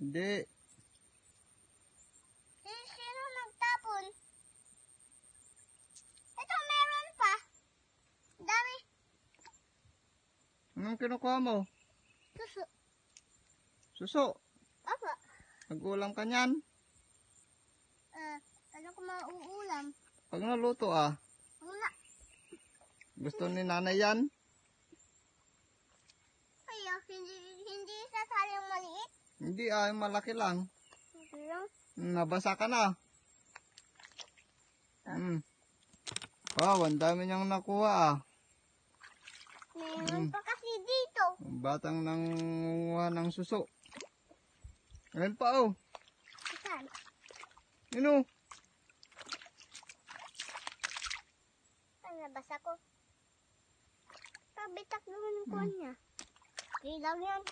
Hindi. Sino nagtapon? Ito, meron pa. Dami. Anong kinukuha mo? Suso. Suso. Apa. Nag-ulam ka niyan? Ano ko mauulam? Pag naluto ah. Wala. Gusto ni nanay yan? Ay, hindi sasali yung maliit. Hindi ah, yung malaki lang. Ito lang. Nabasa ka na. Wow, ang dami niyang nakuha ah. Meron pa kasi dito. Batang nangunguha ng suso. Ngayon pa oh. Saan? Yun oh. Ay, nabasa ko. Pabitak naman ang kuha niya. Hindi lang yan.